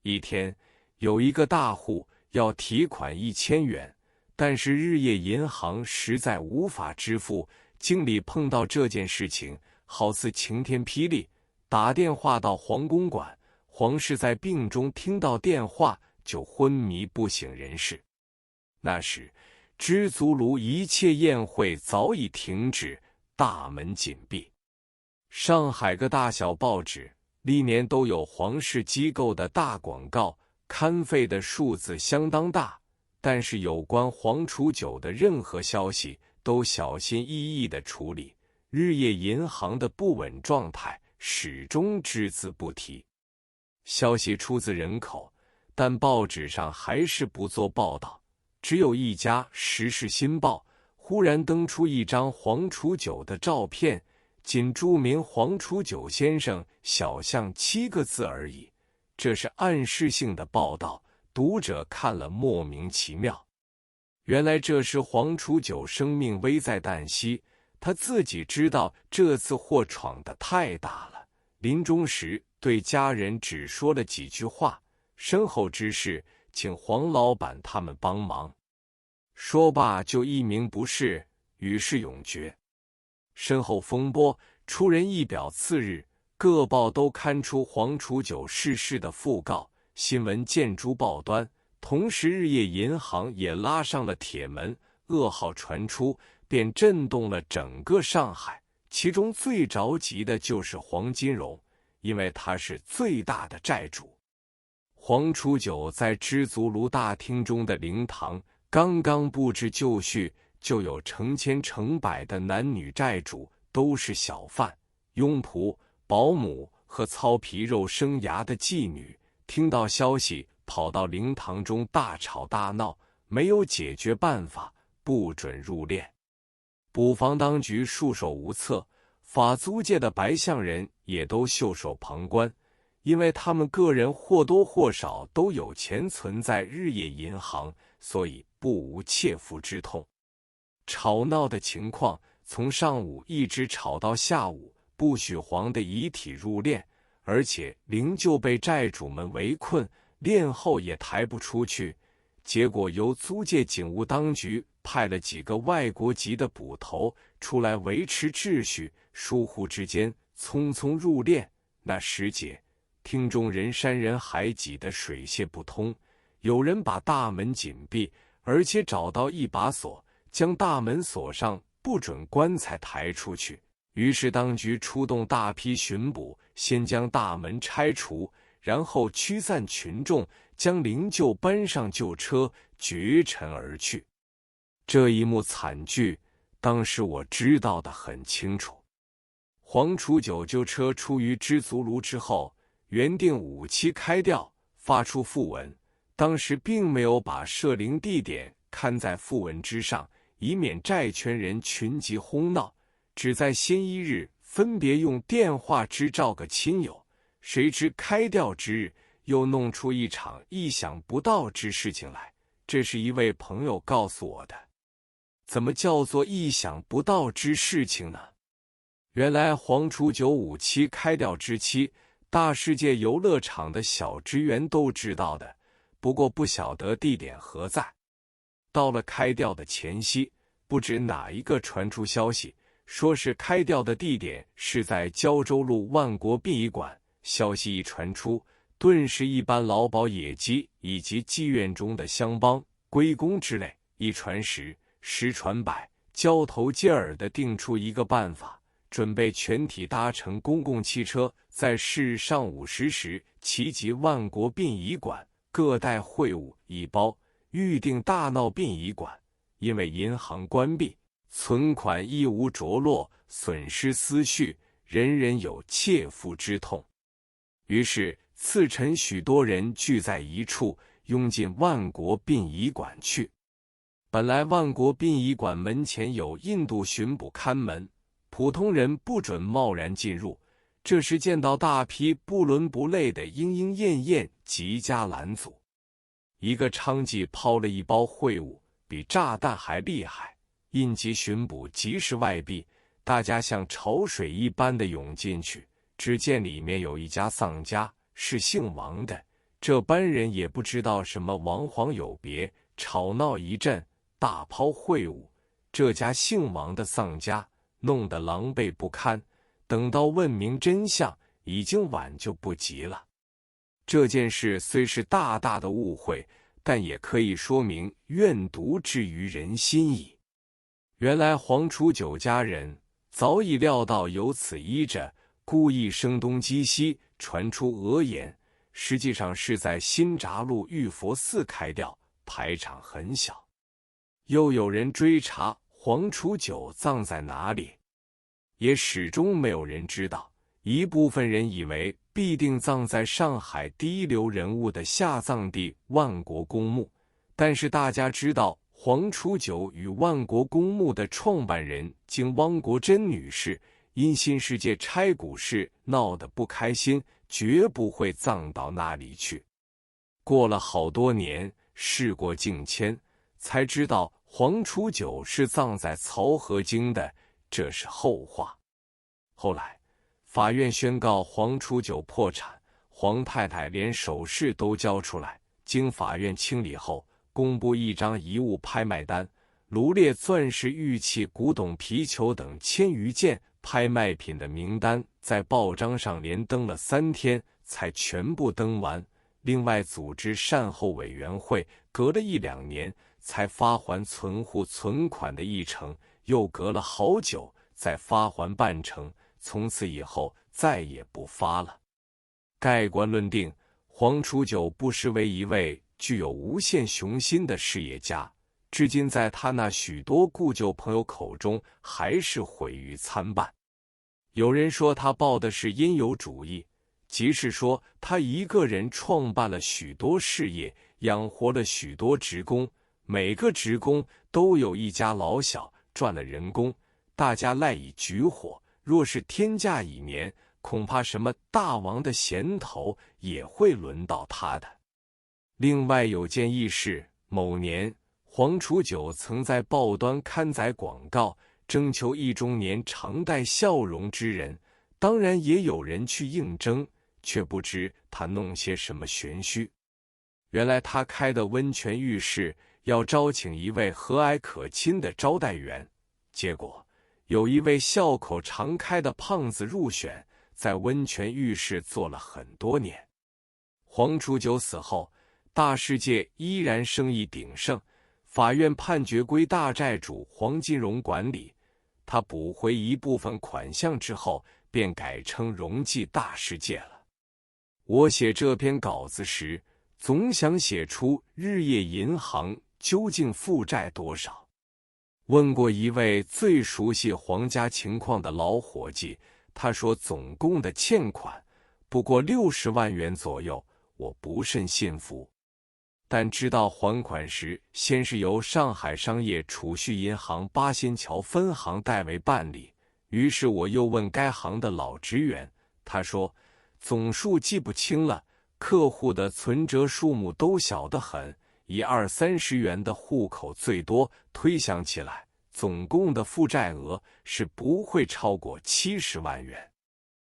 一天，有一个大户要提款1000元，但是日夜银行实在无法支付。经理碰到这件事情，好似晴天霹雳，打电话到黄公馆。黄氏在病中听到电话就昏迷不省人事。那时，知足庐一切宴会早已停止，大门紧闭。上海各大小报纸历年都有黄氏机构的大广告，刊费的数字相当大，但是有关黄楚九的任何消息都小心翼翼地处理，日夜银行的不稳状态始终只字不提。消息出自人口，但报纸上还是不做报道。只有一家《时事新报》忽然登出一张黄楚九的照片，仅注明黄楚九先生小项7个字而已。这是暗示性的报道，读者看了莫名其妙。原来这时黄楚九生命危在旦夕，他自己知道这次祸闯得太大了，临终时对家人只说了几句话，身后之事请黄老板他们帮忙。说罢就一名不识，与世永绝。身后风波出人意表，次日各报都刊出黄楚九逝世的讣告，新闻见诸报端。同时日夜银行也拉上了铁门，噩耗传出，便震动了整个上海。其中最着急的就是黄金荣，因为他是最大的债主。黄楚九在知足庐大厅中的灵堂刚刚布置就绪，就有成千成百的男女债主，都是小贩、佣仆、保姆和操皮肉生涯的妓女。听到消息，跑到灵堂中大吵大闹，没有解决办法，不准入殓。捕房当局束手无策，法租界的白象人也都袖手旁观，因为他们个人或多或少都有钱存在日夜银行，所以不无切肤之痛。吵闹的情况从上午一直吵到下午，不许黄的遗体入殓，而且灵柩被债主们围困，殓后也抬不出去。结果由租界警务当局派了几个外国籍的捕头出来维持秩序，疏忽之间匆匆入殓。那时节，厅中人山人海，挤得水泄不通。有人把大门紧闭，而且找到一把锁，将大门锁上，不准棺材抬出去。于是当局出动大批巡捕，先将大门拆除，然后驱散群众，将灵柩搬上旧车，绝尘而去。这一幕惨剧，当时我知道得很清楚。黄楚九旧车出于知足庐之后，原定5期开吊，发出讣文，当时并没有把设灵地点刊在讣文之上，以免债权人群集哄闹，只在先一日分别用电话支召个亲友。谁知开吊之日又弄出一场意想不到之事情来，这是一位朋友告诉我的。怎么叫做意想不到之事情呢？原来黄楚九5期开吊之期，大世界游乐场的小职员都知道的，不过不晓得地点何在。到了开吊的前夕，不知哪一个传出消息，说是开吊的地点是在胶州路万国殡仪馆。消息一传出，顿时一般劳保野鸡以及妓院中的乡帮、龟公之类，一传十，十传百，交头接耳地定出一个办法，准备全体搭乘公共汽车，在是日上午10时齐集万国殡仪馆，各带会务一包，预定大闹殡仪馆。因为银行关闭，存款一无着落，损失思绪，人人有切肤之痛。于是次晨许多人聚在一处，拥进万国殡仪馆去。本来万国殡仪馆门前有印度巡捕看门，普通人不准贸然进入。这时见到大批不伦不类的莺莺燕燕，急加拦阻。一个娼妓抛了一包秽物，比炸弹还厉害，应急巡捕及时外避，大家像潮水一般的涌进去。只见里面有一家丧家，是姓王的，这班人也不知道什么王皇有别，吵闹一阵，大抛秽物，这家姓王的丧家弄得狼狈不堪。等到问明真相，已经晚就不及了。这件事虽是大大的误会，但也可以说明怨毒至于人心矣。原来黄楚九家人早已料到有此依着，故意声东击西，传出讹言，实际上是在新闸路玉佛寺开吊，排场很小。又有人追查黄楚九葬在哪里，也始终没有人知道。一部分人以为必定葬在上海第一流人物的下葬地万国公墓，但是大家知道黄楚九与万国公墓的创办人经汪国真女士因新世界拆股事闹得不开心，绝不会葬到那里去。过了好多年，事过境迁，才知道黄楚九是葬在漕河泾的，这是后话。后来法院宣告黄楚九破产，黄太太连首饰都交出来。经法院清理后，公布一张遗物拍卖单，罗列钻石、玉器、古董、皮球等1000余件拍卖品的名单，在报章上连登了3天，才全部登完。另外组织善后委员会，隔了1、2年才发还存户存款的1成，又隔了好久再发还半成。从此以后再也不发了。盖棺论定，黄楚九不失为一位具有无限雄心的事业家，至今在他那许多故旧朋友口中还是毁誉参半。有人说他抱的是因有主义，即是说他一个人创办了许多事业，养活了许多职工，每个职工都有一家老小，赚了人工，大家赖以举火。若是天价已年，恐怕什么大王的衔头也会轮到他的。另外有件轶事，某年黄楚九曾在报端刊载广告，征求意中年常带笑容之人，当然也有人去应征，却不知他弄些什么玄虚。原来他开的温泉浴室要招请一位和蔼可亲的招待员，结果有一位笑口常开的胖子入选，在温泉浴室做了很多年。黄楚九死后，大世界依然生意鼎盛，法院判决归大债主黄金荣管理。他补回一部分款项之后，便改称荣记大世界了。我写这篇稿子时，总想写出日业银行究竟负债多少。问过一位最熟悉黄家情况的老伙计，他说总共的欠款不过60万元左右，我不甚信服。但知道还款时，先是由上海商业储蓄银行八仙桥分行代为办理，于是我又问该行的老职员，他说总数记不清了，客户的存折数目都小得很，以20、30元的户口最多，推想起来，总共的负债额是不会超过70万元。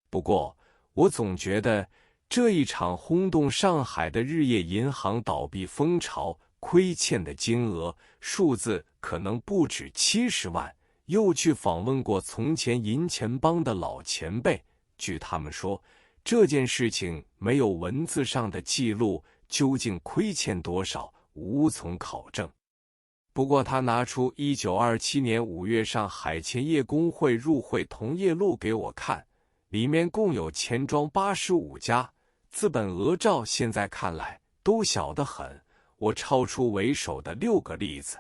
不过，我总觉得这一场轰动上海的日业银行倒闭风潮，亏欠的金额数字可能不止70万。又去访问过从前银钱帮的老前辈，据他们说，这件事情没有文字上的记录，究竟亏欠多少，无从考证。不过他拿出1927年5月上海钱业工会入会同业录给我看，里面共有钱庄85家，资本额照现在看来都小得很，我抄出为首的6个例子。